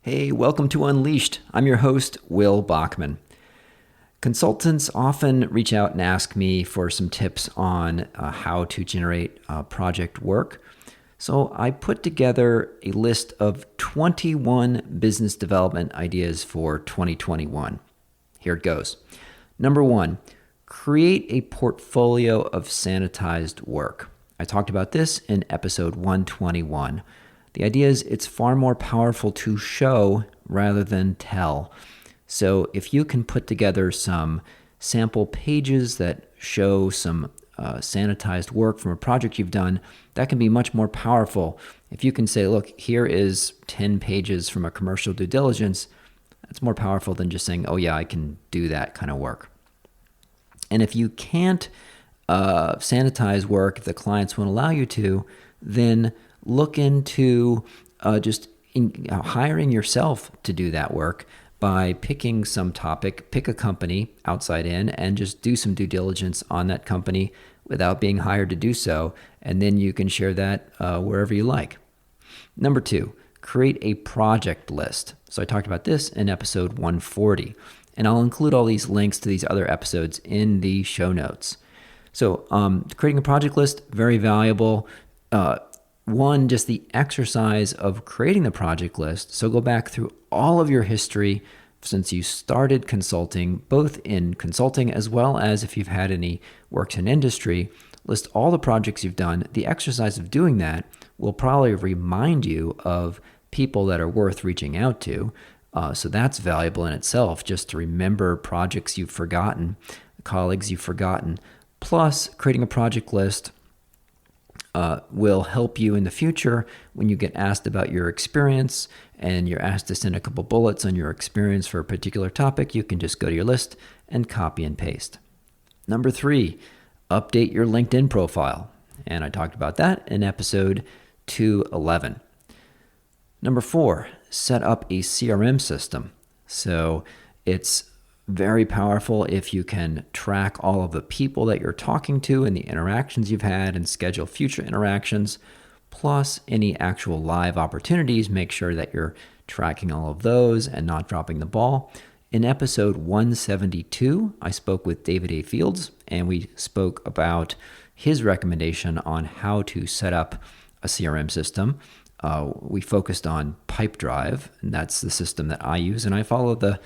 Hey, welcome to Unleashed. I'm your host, Will Bachman. Consultants often reach out and ask me for some tips on how to generate project work. So I put together a list of 21 business development ideas for 2021. Here it goes. Number one, create a portfolio of sanitized work. I talked about this in episode 121. The idea is it's far more powerful to show rather than tell. So if you can put together some sample pages that show some sanitized work from a project you've done, that can be much more powerful. If you can say, look, here is 10 pages from a commercial due diligence, that's more powerful than just saying, oh yeah, I can do that kind of work. And if you can't sanitize work, if the clients won't allow you to, then look into hiring yourself to do that work by picking some topic, pick a company outside in, and just do some due diligence on that company without being hired to do so. And then you can share that wherever you like. Number two, create a project list. So I talked about this in episode 140, and I'll include all these links to these other episodes in the show notes. So creating a project list, very valuable. One, just the exercise of creating the project list. So go back through all of your history since you started consulting, both in consulting as well as if you've had any works in industry. List all the projects you've done. The exercise of doing that will probably remind you of people that are worth reaching out to. So that's valuable in itself, just to remember projects you've forgotten, colleagues you've forgotten. Plus, creating a project list will help you in the future when you get asked about your experience and you're asked to send a couple bullets on your experience for a particular topic. You can just go to your list and copy and paste. Number three, update your LinkedIn profile. And I talked about that in episode 211. Number four, set up a CRM system. So it's very powerful if you can track all of the people that you're talking to and the interactions you've had and schedule future interactions, plus any actual live opportunities. Make sure that you're tracking all of those and not dropping the ball. In episode 172, I spoke with David A. Fields, and we spoke about his recommendation on how to set up a CRM system. We focused on Pipedrive, and that's the system that I use, and I follow the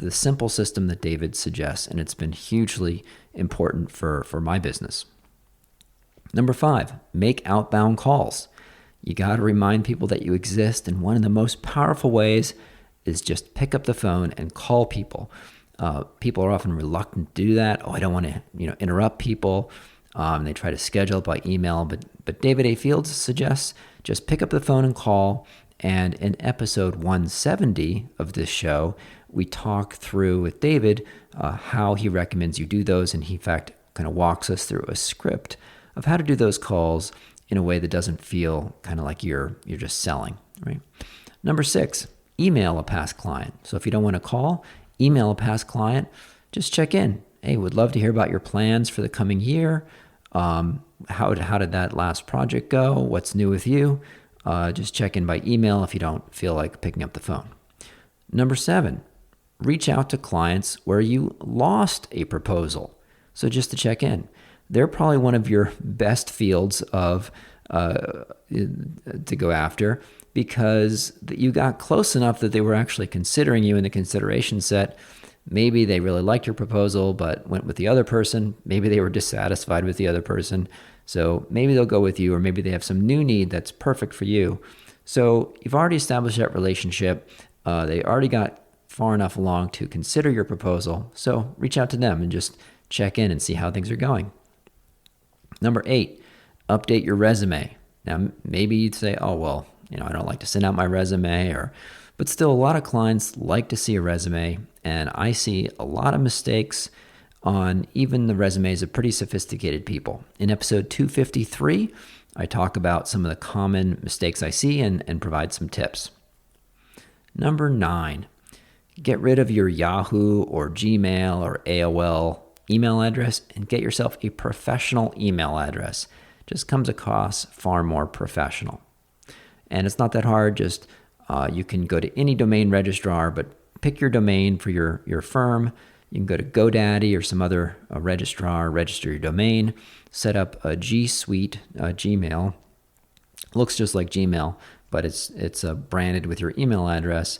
simple system that David suggests, and it's been hugely important for my business. Number five, make outbound calls. You got to remind people that you exist, and one of the most powerful ways is just pick up the phone and call people. People are often reluctant to do that. Oh, I don't want to interrupt people. They try to schedule it by email, but David A. Fields suggests just pick up the phone and call. And in episode 170 of this show, we talk through with David how he recommends you do those. And he, in fact, kind of walks us through a script of how to do those calls in a way that doesn't feel kind of like you're just selling, right? Number six, email a past client. So if you don't want to call, email a past client. Just check in. Hey, would love to hear about your plans for the coming year. How did that last project go? What's new with you? Just check in by email if you don't feel like picking up the phone. Number seven, reach out to clients where you lost a proposal. So just to check in, they're probably one of your best fields of to go after because you got close enough that they were actually considering you in the consideration set. Maybe they really liked your proposal but went with the other person. Maybe they were dissatisfied with the other person. So maybe they'll go with you, or maybe they have some new need that's perfect for you. So you've already established that relationship. They already got far enough along to consider your proposal. So reach out to them and just check in and see how things are going. Number eight, update your resume. Now, maybe you'd say, oh, well, I don't like to send out my resume, but still a lot of clients like to see a resume. And I see a lot of mistakes on even the resumes of pretty sophisticated people. In episode 253, I talk about some of the common mistakes I see and provide some tips. Number 9, get rid of your Yahoo or Gmail or AOL email address and get yourself a professional email address. Just comes across far more professional. And it's not that hard. Just You can go to any domain registrar, but pick your domain for your firm. You can go to GoDaddy or some other registrar, register your domain, set up a G Suite Gmail. Looks just like Gmail, but it's branded with your email address.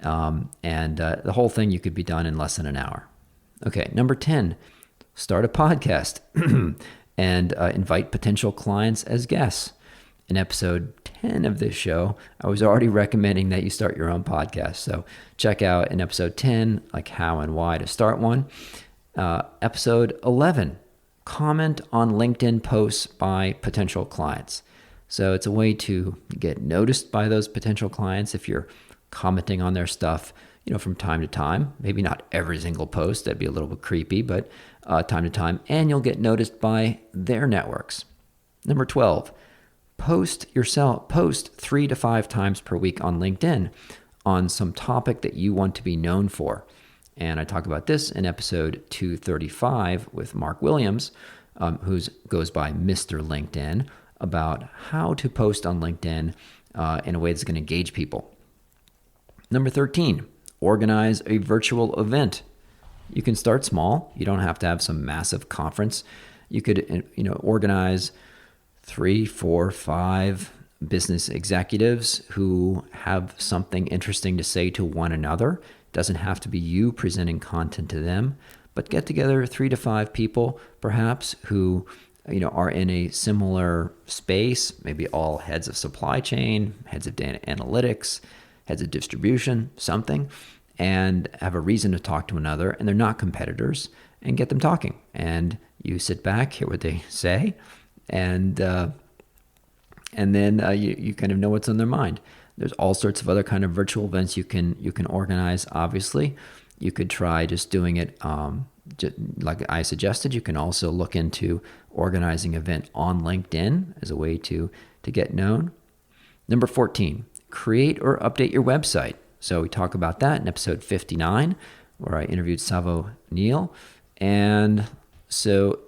And the whole thing you could be done in less than an hour. Okay, number 10, start a podcast and invite potential clients as guests. In episode 10 of this show, I was already recommending that you start your own podcast. So check out in episode 10, like how and why to start one. Episode 11, comment on LinkedIn posts by potential clients. So it's a way to get noticed by those potential clients if you're commenting on their stuff, from time to time. Maybe not every single post, that'd be a little bit creepy, but time to time, and you'll get noticed by their networks. Number 12, post 3 to 5 times per week on LinkedIn on some topic that you want to be known for. And I talk about this in episode 235 with Mark Williams, who goes by Mr. LinkedIn, about how to post on LinkedIn in a way that's going to engage people. Number 13, organize a virtual event. You can start small. You don't have to have some massive conference. You could, organize 3, 4, 5 business executives who have something interesting to say to one another. It doesn't have to be you presenting content to them, but get together 3 to 5 people, perhaps, who are in a similar space, maybe all heads of supply chain, heads of data analytics, heads of distribution, something, and have a reason to talk to another, and they're not competitors, and get them talking. And you sit back, hear what they say, and then you kind of know what's on their mind. There's all sorts of other kind of virtual events you can organize. Obviously, you could try just doing it like I suggested. You can also look into organizing an event on LinkedIn as a way to get known. Number 14, create or update your website. So we talk about that in episode 59, where I interviewed Savo Neal. And so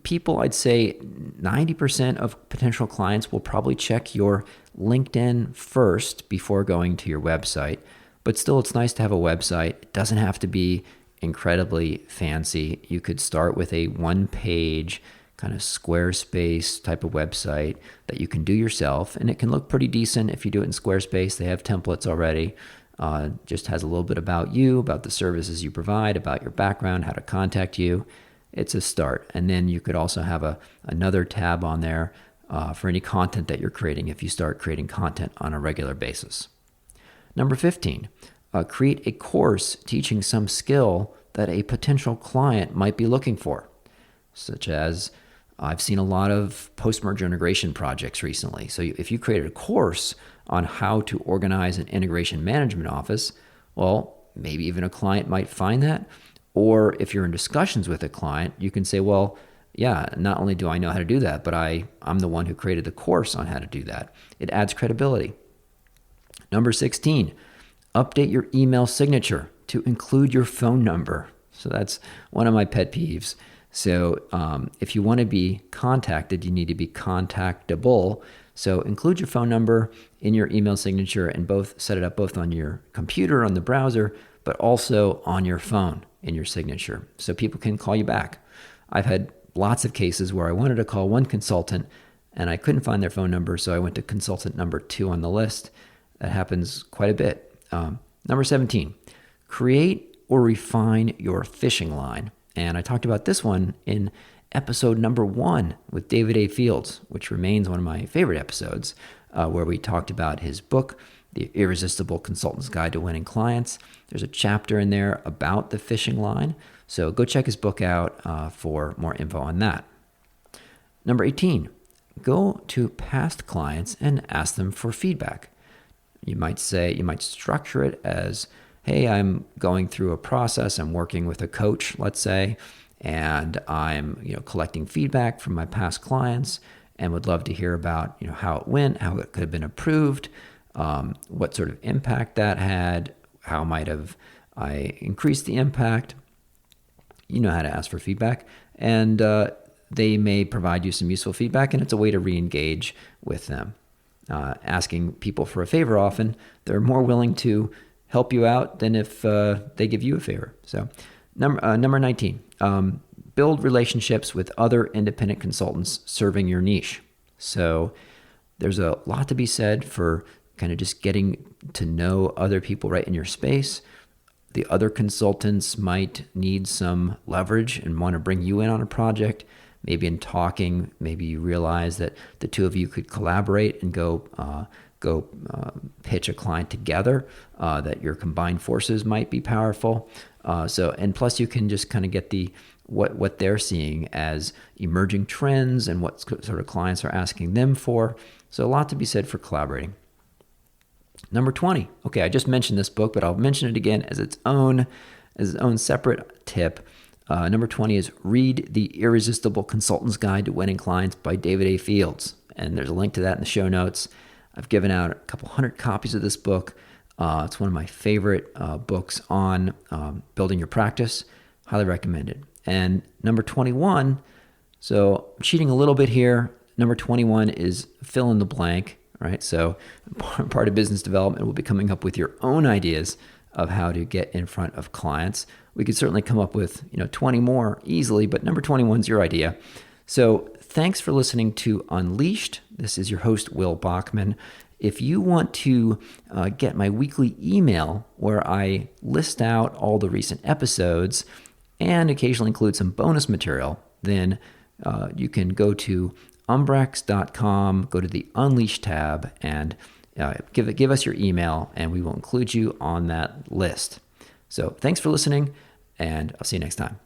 people, I'd say 90% of potential clients will probably check your LinkedIn first before going to your website. But still, it's nice to have a website. It doesn't have to be incredibly fancy. You could start with a one-page kind of Squarespace type of website that you can do yourself, and it can look pretty decent if you do it in Squarespace. They have templates already. Just has a little bit about you, about the services you provide, about your background, how to contact you. It's a start. And then you could also have another tab on there for any content that you're creating if you start creating content on a regular basis. Number 15, create a course teaching some skill that a potential client might be looking for, such as I've seen a lot of post-merger integration projects recently. So if you created a course on how to organize an integration management office, well, maybe even a client might find that. Or if you're in discussions with a client, you can say, well, yeah, not only do I know how to do that, but I'm the one who created the course on how to do that. It adds credibility. Number 16, update your email signature to include your phone number. So that's one of my pet peeves. So if you want to be contacted, you need to be contactable. So include your phone number in your email signature and set it up both on your computer, on the browser, but also on your phone in your signature so people can call you back. I've had lots of cases where I wanted to call one consultant and I couldn't find their phone number, so I went to consultant number 2 on the list. That happens quite a bit. Number 17, create or refine your fishing line. And I talked about this one in episode number 1 with David A. Fields, which remains one of my favorite episodes, where we talked about his book, The Irresistible Consultant's Guide to Winning Clients. There's a chapter in there about the fishing line. So go check his book out for more info on that. Number 18, go to past clients and ask them for feedback. You might structure it as, hey, I'm going through a process. I'm working with a coach, let's say, and I'm collecting feedback from my past clients and would love to hear about how it went, how it could have been improved, what sort of impact that had, how might have I increased the impact. You know how to ask for feedback, and they may provide you some useful feedback, and it's a way to re-engage with them. asking people for a favor often, they're more willing to help you out than if they give you a favor. So number 19, build relationships with other independent consultants serving your niche. So there's a lot to be said for kind of just getting to know other people right in your space. The other consultants might need some leverage and want to bring you in on a project. Maybe in talking, maybe you realize that the two of you could collaborate and go pitch a client together, that your combined forces might be powerful. And plus you can just kind of get what they're seeing as emerging trends and what sort of clients are asking them for. So a lot to be said for collaborating. Number 20. Okay, I just mentioned this book, but I'll mention it again as its own separate tip. Number 20 is Read The Irresistible Consultant's Guide to Winning Clients by David A. Fields. And there's a link to that in the show notes. I've given out a couple hundred copies of this book. It's one of my favorite books on building your practice. Highly recommended. And number 21, so I'm cheating a little bit here. Number 21 is fill in the blank, right? So part of business development will be coming up with your own ideas of how to get in front of clients. We could certainly come up with 20 more easily, but number 21 is your idea. So thanks for listening to Unleashed. This is your host, Will Bachman. If you want to get my weekly email where I list out all the recent episodes and occasionally include some bonus material, then you can go to umbrex.com, go to the Unleashed tab, and give us your email, and we will include you on that list. So thanks for listening, and I'll see you next time.